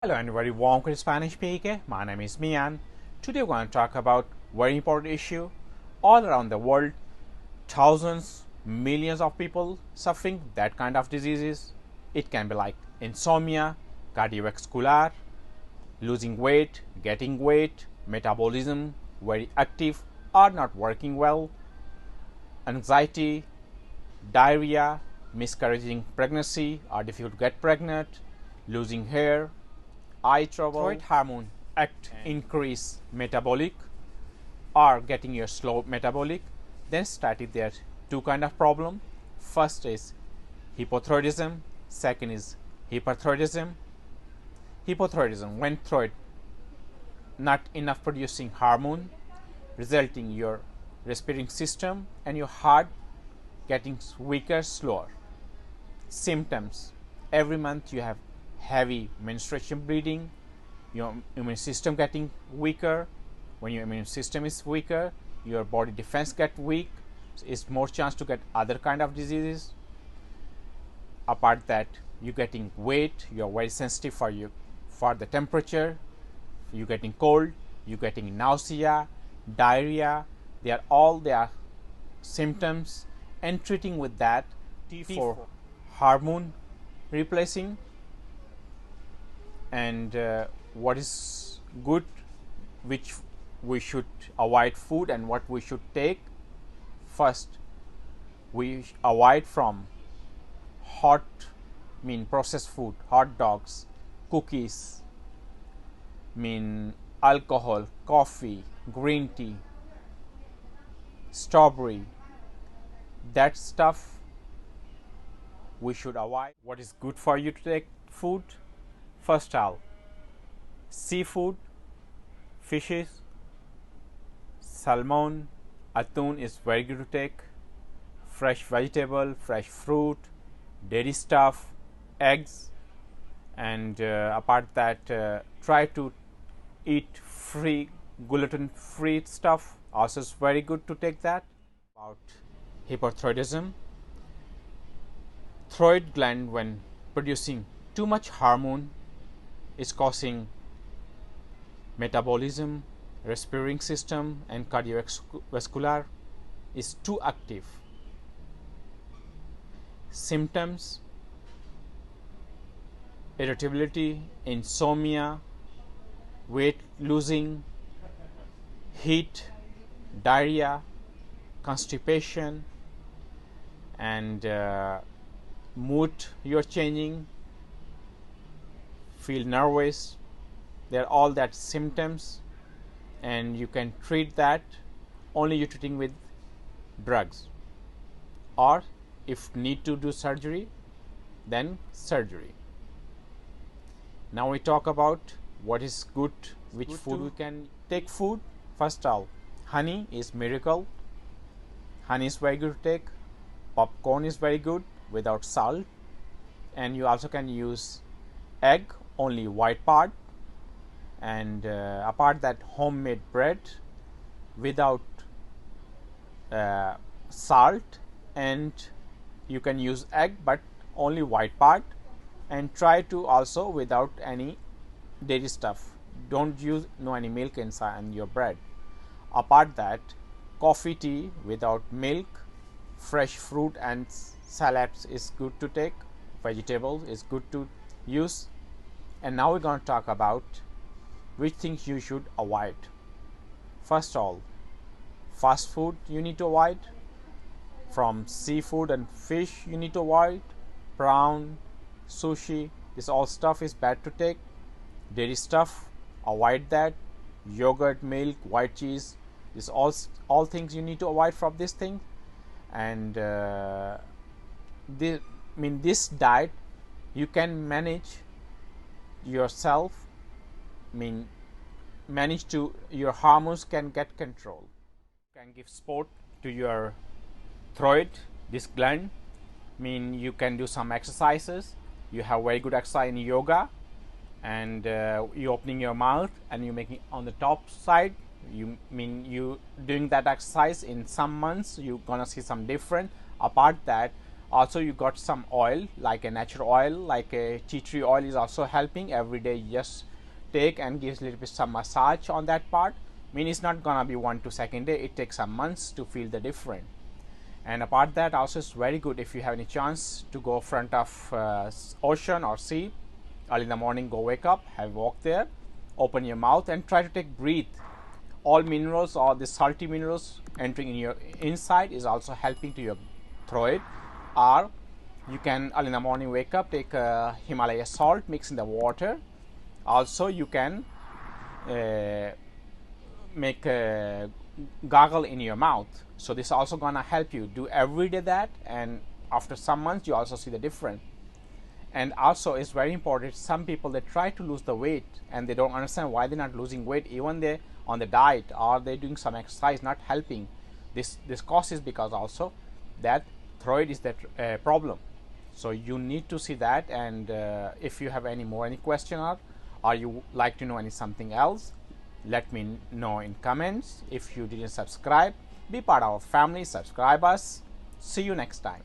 Hello and very warm Spanish speaker. My name is Mian. Today we're going to talk about very important issue. All around the world, thousands, millions of people suffering that kind of diseases. It can be like insomnia, cardiovascular, losing weight, getting weight, metabolism, very active or not working well, anxiety, diarrhea, miscarrying pregnancy or difficult to get pregnant, losing hair, eye trouble, thyroid hormone act increase metabolic or getting your slow metabolic. Then started there two kind of problem. First is hypothyroidism, second is hyperthyroidism. Hypothyroidism, when thyroid not enough producing hormone, resulting your respiratory system and your heart getting weaker, slower. Symptoms: every month you have heavy menstruation, bleeding, your immune system getting weaker. When your immune system is weaker, your body defense get weak, so it's more chance to get other kind of diseases. Apart that, you getting weight, you are very sensitive for the temperature, you getting cold, you getting nausea, diarrhea. They are all their symptoms, and treating with that for hormone replacing. And what is good, which we should avoid food and what we should take. First, we avoid from hot, processed food, hot dogs, cookies, alcohol, coffee, green tea, strawberry. That stuff we should avoid. What is good for you to take food? First all, seafood, fishes, salmon, atun is very good to take. Fresh vegetable, fresh fruit, dairy stuff, eggs, and apart that, try to eat free gluten-free stuff. Also, is very good to take that. About hyperthyroidism, thyroid gland when producing too much hormone is causing metabolism, respiratory system, and cardiovascular is too active. Symptoms: irritability, insomnia, weight losing, heat, diarrhea, constipation, and mood you're changing, feel nervous. They're all that symptoms, and you can treat that only you treating with drugs, or if need to do surgery, then surgery. Now we talk about what is good, which food we can take food. First all, honey is miracle. Honey is very good to take. Popcorn is very good without salt, and you also can use egg, only white part, and apart that, homemade bread without salt, and you can use egg but only white part, and try to also without any dairy stuff. Don't use any milk inside in your bread. Apart that, coffee, tea without milk, fresh fruit and salads is good to take, vegetables is good to use. And now we're going to talk about which things you should avoid. First all, fast food you need to avoid. From seafood and fish you need to avoid. Prawn, sushi, this all stuff is bad to take. Dairy stuff, avoid that. Yogurt, milk, white cheese, this all things you need to avoid from this thing. And this diet you can manage yourself, manage to your hormones can get control, can give support to your thyroid, this gland. You can do some exercises. You have very good exercise in yoga, and you opening your mouth and you making on the top side. You doing that exercise in some months, you're gonna see some different. Apart that, Also, you got some oil like a natural oil, like a tea tree oil is also helping. Every day you just take and gives a little bit some massage on that part. I mean, it's not gonna be 1 to 2nd day, it takes some months to feel the difference. And apart that, also it's very good if you have any chance to go front of ocean or sea early in the morning. Go wake up, have a walk there, open your mouth and try to take breathe. All minerals or the salty minerals entering in your inside is also helping to your throat. Or you can early in the morning wake up, take Himalaya salt, mix in the water. Also you can make a gargle in your mouth. So this is also gonna help you do every day that, and after some months you also see the difference. And also it's very important, some people they try to lose the weight and they don't understand why they're not losing weight, even they on the diet or they're doing some exercise not helping. This causes because also that thyroid is that problem. So you need to see that. And if you have any question or you like to know any something else, let me know in comments. If you didn't subscribe, be part of our family, subscribe us. See you next time.